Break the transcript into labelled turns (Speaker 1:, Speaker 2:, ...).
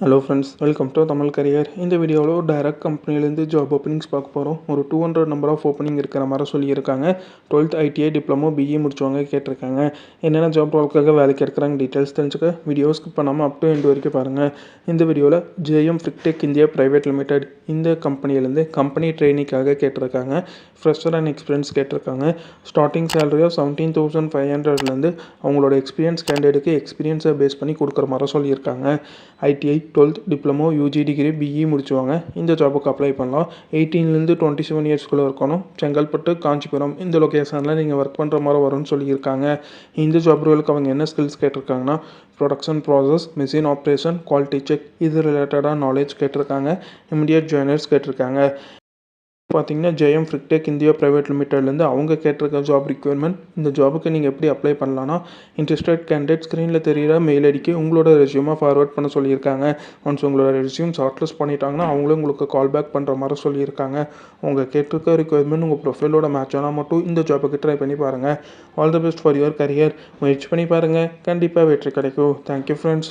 Speaker 1: Hello friends, welcome to Tamil career. இந்த வீடியோவில் direct கம்பெனிலேருந்து ஜாப் ஓப்பனிங்ஸ் பார்க்க போகிறோம். ஒரு 200 நம்பர் ஆஃப் ஓப்பனிங் இருக்கிற மாதிரி சொல்லியிருக்காங்க. 12th ITI டிப்ளமோ பிஇ முடிச்சவங்க கேட்டிருக்காங்க. என்னென்ன ஜாப் ரோலுக்காக வேலைக்கு எடுக்கிறாங்க டீட்டெயில்ஸ் தெரிஞ்சுக்க வீடியோ ஸ்கிப் பண்ணாமல் அப் டு எண்ட் வரைக்கும் பாருங்கள். இந்த வீடியோவில் JM Frictech India private limited இந்த கம்பெனிலேருந்து கம்பெனி ட்ரெயினிங்காக கேட்டிருக்காங்க. ஃப்ரெஷர் அண்ட் எக்ஸ்பீரியன்ஸ் கேட்டிருக்காங்க. ஸ்டார்டிங் சேலரியாக 17,500லேருந்து அவங்களோட எக்ஸ்பீரியன்ஸ் கேண்டிடேட்டுக்கு எக்ஸ்பீரியன்ஸை பேஸ் பண்ணி கொடுக்குற மாதிரி சொல்லியிருக்காங்க. ITI 12th diploma UG degree BE முடிச்சுவாங்க இந்த ஜாபுக்கு அப்ளை பண்ணலாம். 18லேருந்து 27 இயர்ஸ்க்குள்ளே இருக்கணும். செங்கல்பட்டு, காஞ்சிபுரம் இந்த லொக்கேஷனில் நீங்கள் ஒர்க் பண்ணுற மாதிரி வரும்னு சொல்லியிருக்காங்க. இந்த ஜாப் ரோலுக்கு அவங்க என்ன ஸ்கில்ஸ் கேட்டிருக்காங்கன்னா production process, machine operation, quality check இது ரிலேட்டடாக நாலேஜ் கேட்டிருக்காங்க. இமிடியேட் ஜாயினர்ஸ் கேட்டிருக்காங்க. பார்த்தீங்கன்னா ஜேஎம் ஃப்ரிக்டெக் இந்தியா பிரைவேட் லிமிடெட்லேருந்து அவங்க கேட்டிருக்க ஜாப் ரிக்யர்மெண்ட். இந்த ஜாபுக்கு நீங்கள் எப்படி அப்ளை பண்ணலான்னா இன்ட்ரெஸ்டட் கேண்டிடேட் ஸ்க்ரீனில் தெரிகிற மெயில் ஐடிக்கு உங்களோட ரெஸ்யூமை ஃபார்வர்ட் பண்ண சொல்லியிருக்காங்க. ஒன்ஸ் உங்களோட ரெஸ்யூம் ஷார்ட்லிஸ்ட் பண்ணிட்டாங்கன்னா அவங்களும் உங்களுக்கு கால் பேக் பண்ணுற மாதிரி சொல்லியிருக்காங்க. உங்கள் கேட்டிருக்க ரிக்யர்மெண்ட் உங்கள் ப்ரொஃபைலோட மேட்ச் ஆனால் மட்டும் இந்த ஜாபுக்கு ட்ரை பண்ணி பாருங்கள். All the best for your career. முயற்சி பண்ணி பாருங்கள், கண்டிப்பாக வெற்றி கிடைக்கும். Thank you friends.